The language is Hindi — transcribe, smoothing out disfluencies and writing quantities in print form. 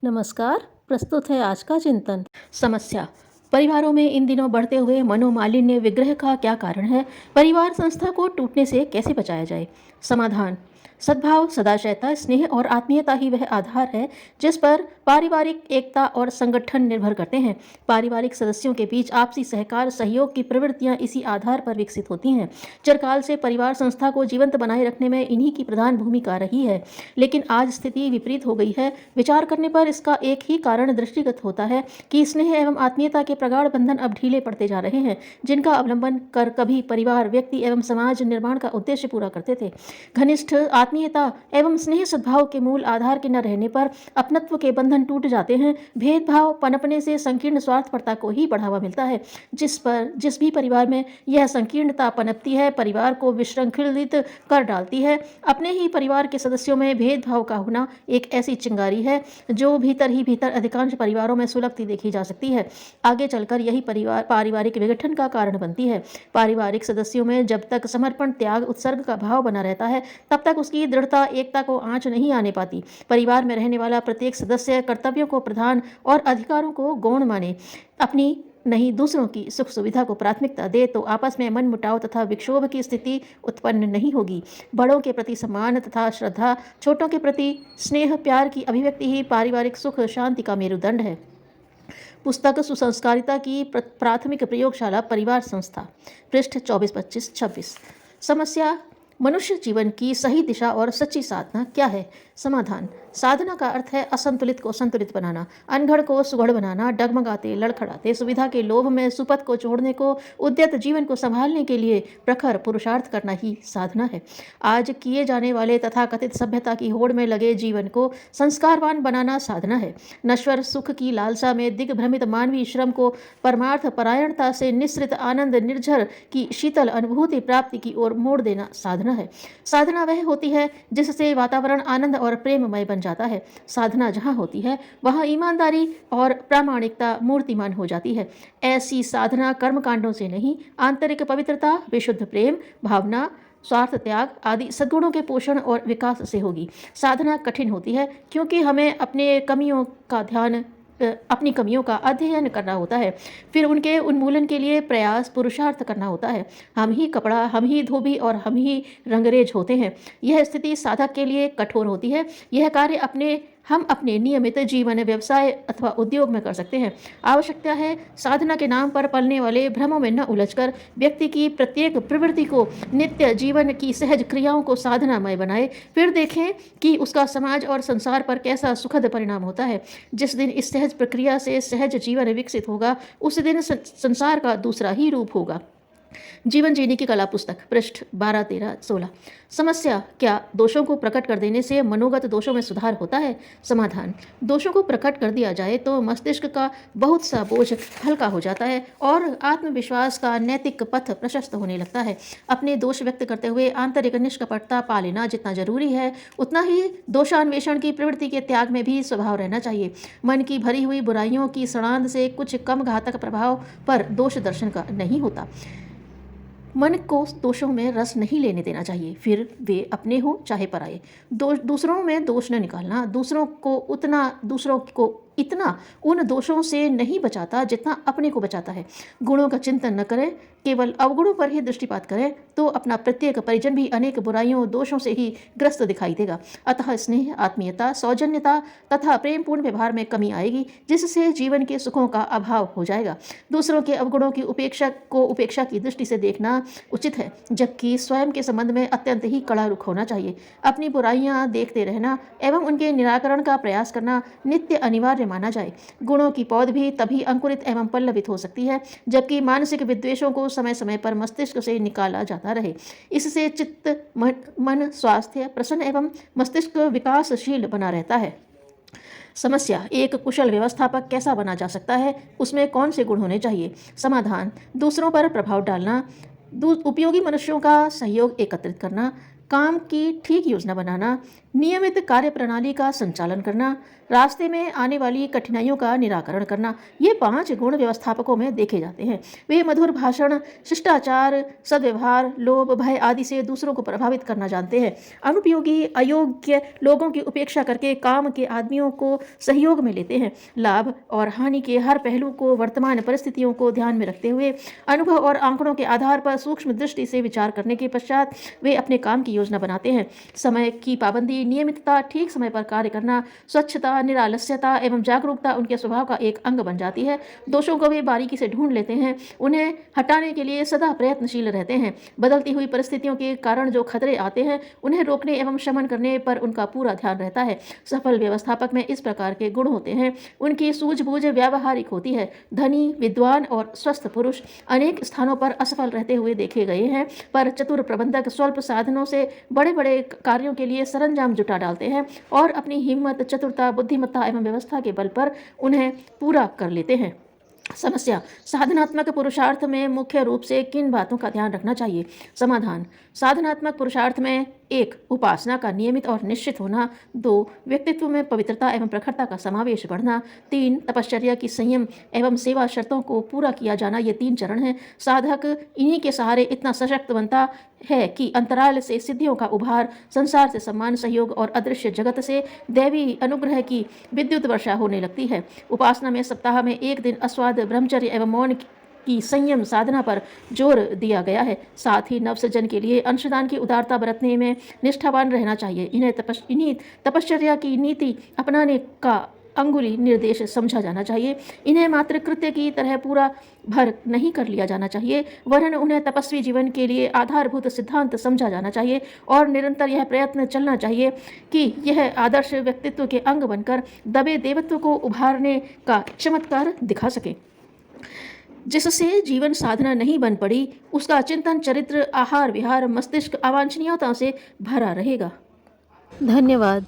नमस्कार। प्रस्तुत है आज का चिंतन। समस्या। परिवारों में इन दिनों बढ़ते हुए मनोमालिन्य विग्रह का क्या कारण है? परिवार संस्था को टूटने से कैसे बचाया जाए? समाधान। सद्भाव, सदाशयता, स्नेह और आत्मीयता ही वह आधार है जिस पर पारिवारिक एकता और संगठन निर्भर करते हैं। पारिवारिक सदस्यों के बीच आपसी सहकार, सहयोग की प्रवृत्तियां इसी आधार पर विकसित होती हैं। चिरकाल से परिवार संस्था को जीवंत बनाए रखने में इन्हीं की प्रधान भूमिका रही है, लेकिन आज स्थिति विपरीत हो गई है। विचार करने पर इसका एक ही कारण दृष्टिगत होता है कि स्नेह एवं आत्मीयता के प्रगाढ़ बंधन अब ढीले पड़ते जा रहे हैं, जिनका अवलंबन कर कभी परिवार, व्यक्ति एवं समाज निर्माण का उद्देश्य पूरा करते थे। घनिष्ठ आत्मीयता एवं स्नेह सद्भाव के मूल आधार के न रहने पर अपनत्व के बंधन टूट जाते हैं। भेदभाव पनपने से संकीर्ण स्वार्थपरता को ही बढ़ावा मिलता है। जिस भी परिवार में यह संकीर्णता पनपती है, परिवार को विशृंखलित कर डालती है। अपने ही परिवार के सदस्यों में भेदभाव का होना एक ऐसी चिंगारी है जो भीतर ही भीतर अधिकांश परिवारों में सुलगती देखी जा सकती है। आगे चलकर यही पारिवारिक विघटन का कारण बनती है। पारिवारिक सदस्यों में जब तक समर्पण, त्याग, उत्सर्ग का भाव बना रहता है, तब तक उसकी दृढ़ता, एकता को आंच नहीं आने पाती। परिवार में रहने वाला प्रत्येक सदस्य कर्तव्यों को प्रधान और अधिकारों को गौण माने, अपनी नहीं दूसरों की सुख सुविधा को प्राथमिकता दे, तो आपस में मनमुटाव तथा विक्षोभ की स्थिति उत्पन्न नहीं होगी। बड़ों के प्रति सम्मान तथा श्रद्धा, छोटों के प्रति स्नेह प्यार की अभिव्यक्ति ही पारिवारिक सुख शांति का मेरुदंड है। पुस्तक सुसंस्कारिता की प्राथमिक प्रयोगशाला परिवार संस्था, पृष्ठ 24-25-26। समस्या। मनुष्य जीवन की सही दिशा और सच्ची साधना क्या है? समाधान। साधना का अर्थ है असंतुलित को संतुलित बनाना, अनघड़ को सुघड़ बनाना, डगमगाते लड़खड़ाते सुविधा के लोभ में सुपथ को छोड़ने को, उद्यत जीवन को संभालने के लिए प्रखर पुरुषार्थ करना ही साधना है। आज किए जाने वाले तथाकथित सभ्यता की होड़ में लगे जीवन को संस्कारवान बनाना साधना है। नश्वर सुख की लालसा में दिग्भ्रमित मानवीय श्रम को परमार्थ परायणता से निःसृत आनंद निर्झर की शीतल अनुभूति प्राप्ति की ओर मोड़ देना साधना है। साधना वह होती है जिससे वातावरण आनंद और प्रेममय बन जाता है। साधना जहाँ होती है वहाँ ईमानदारी और प्रामाणिकता मूर्तिमान हो जाती है। ऐसी साधना कर्मकांडों से नहीं, आंतरिक पवित्रता, विशुद्ध प्रेम भावना, स्वार्थ त्याग आदि सद्गुणों के पोषण और विकास से होगी। साधना कठिन होती है क्योंकि हमें अपनी कमियों का अध्ययन करना होता है, फिर उनके उन्मूलन के लिए प्रयास पुरुषार्थ करना होता है। हम ही कपड़ा, हम ही धोबी और हम ही रंगरेज होते हैं। यह स्थिति साधक के लिए कठोर होती है। यह कार्य हम अपने नियमित जीवन, व्यवसाय अथवा उद्योग में कर सकते हैं। आवश्यकता है साधना के नाम पर पलने वाले भ्रमों में न उलझकर व्यक्ति की प्रत्येक प्रवृत्ति को, नित्य जीवन की सहज क्रियाओं को साधनामय बनाए, फिर देखें कि उसका समाज और संसार पर कैसा सुखद परिणाम होता है। जिस दिन इस सहज प्रक्रिया से सहज जीवन विकसित होगा, उस दिन संसार का दूसरा ही रूप होगा। जीवन जीने की कला पुस्तक, पृष्ठ 12-13-16। समस्या। क्या दोषों को प्रकट कर देने से मनोगत दोषों में सुधार होता है? समाधान। दोषों को प्रकट कर दिया जाए तो मस्तिष्क का बहुत सा बोझ हल्का हो जाता है और आत्मविश्वास का नैतिक पथ प्रशस्त होने लगता है। अपने दोष व्यक्त करते हुए आंतरिक निष्कपटता पा लेना जितना जरूरी है, उतना ही दोषान्वेषण की प्रवृत्ति के त्याग में भी स्वभाव रहना चाहिए। मन की भरी हुई बुराइयों की सड़ांध से कुछ कम घातक प्रभाव पर दोष दर्शन का नहीं होता। मन को दोषों में रस नहीं लेने देना चाहिए, फिर वे अपने हो चाहे पराये। दूसरों में दोष न निकालना दूसरों को इतना उन दोषों से नहीं बचाता जितना अपने को बचाता है। गुणों का चिंतन न करें, केवल अवगुणों पर ही दृष्टिपात करें, तो अपना प्रत्येक परिजन भी अनेक बुराइयों, दोषों से ही ग्रस्त दिखाई देगा। अतः स्नेह, आत्मीयता, सौजन्यता तथा प्रेमपूर्ण व्यवहार में कमी आएगी, जिससे जीवन के सुखों का अभाव हो जाएगा। दूसरों के अवगुणों की उपेक्षा की दृष्टि से देखना उचित है, जबकि स्वयं के संबंध में अत्यंत ही कड़ा रुख होना चाहिए। अपनी बुराइयां देखते रहना एवं उनके निराकरण का प्रयास करना नित्य अनिवार्य माना जाए। गुणों की पौध भी तभी अंकुरित एवं पल्लवित हो सकती है जबकि मानसिक विद्वेषों को समय समय पर मस्तिष्क से निकाला जाता रहे। इससे चित्त, मन, स्वास्थ्य प्रसन्न एवं मस्तिष्क विकासशील बना रहता है। समस्या। एक कुशल व्यवस्थापक कैसा बना जा सकता है? उसमें कौन से गुण होने चाहिए? समाधान। दूसरों पर प्रभाव डालना, उपयोगी मनुष्यों का सहयोग एकत्रित करना, काम की ठीक योजना बनाना, नियमित कार्य प्रणाली का संचालन करना, रास्ते में आने वाली कठिनाइयों का निराकरण करना, ये 5 गुण व्यवस्थापकों में देखे जाते हैं। वे मधुर भाषण, शिष्टाचार, सद्व्यवहार, लोभ, भय आदि से दूसरों को प्रभावित करना जानते हैं। अनुपयोगी, अयोग्य लोगों की उपेक्षा करके काम के आदमियों को सहयोग में लेते हैं। लाभ और हानि के हर पहलू को वर्तमान परिस्थितियों को ध्यान में रखते हुए अनुभव और आंकड़ों के आधार पर सूक्ष्म दृष्टि से विचार करने के पश्चात वे अपने काम की योजना बनाते हैं। समय की पाबंदी, नियमितता, ठीक समय पर कार्य करना, स्वच्छता, निरालस्यता एवं जागरूकता उनके स्वभाव का एक अंग बन जाती है। दोषों को वे बारीकी से ढूंढ लेते हैं, उन्हें हटाने के लिए सदा प्रयत्नशील रहते हैं। बदलती हुई परिस्थितियों के कारण जो खतरे आते हैं उन्हें रोकने एवं शमन करने पर उनका पूरा ध्यान रहता है। सफल व्यवस्थापक में इस प्रकार के गुण होते हैं। उनकी सूझबूझ व्यावहारिक होती है। धनी, विद्वान और स्वस्थ पुरुष अनेक स्थानों पर असफल रहते हुए देखे गए हैं, पर चतुर प्रबंधक स्वल्प साधनों से बड़े बड़े कार्यों के लिए सरंजाम जुटा डालते हैं और अपनी हिम्मत, चतुरता, बुद्धिमत्ता एवं व्यवस्था के बल पर उन्हें पूरा कर लेते हैं। समस्या, साधनात्मक पुरुषार्थ में मुख्य रूप से किन बातों का ध्यान रखना चाहिए? समाधान, साधनात्मक पुरुषार्थ में 1. उपासना का नियमित और निश्चित होना। 2. व्यक्तित्व में पवित्रता एवं प्रखरता का समावेश बढ़ना। 3. तपश्चर्या की संयम एवं सेवा शर्तों को पूरा किया जाना। ये 3 चरण हैं। साधक इन्हीं के सहारे इतना सशक्त बनता है कि अंतराल से सिद्धियों का उभार, संसार से सम्मान, सहयोग और अदृश्य जगत से दैवी अनुग्रह की विद्युत वर्षा होने लगती है। उपासना में सप्ताह में 1 दिन अस्वाद, ब्रह्मचर्य एवं मौन की संयम साधना पर जोर दिया गया है। साथ ही नवसृजन के लिए अंशदान की उदारता बरतने में निष्ठावान रहना चाहिए। इन्हीं तपश्चर्या की नीति अपनाने का अंगुली निर्देश समझा जाना चाहिए। इन्हें मात्र कृत्य की तरह पूरा भर नहीं कर लिया जाना चाहिए, वरन उन्हें तपस्वी जीवन के लिए आधारभूत सिद्धांत समझा जाना चाहिए और निरंतर यह प्रयत्न चलना चाहिए कि यह आदर्श व्यक्तित्व के अंग बनकर दबे देवत्व को उभारने का चमत्कार दिखा सके। जिससे जीवन साधना नहीं बन पड़ी, उसका चिंतन, चरित्र, आहार विहार, मस्तिष्क अवांछनीयताओं से भरा रहेगा। धन्यवाद।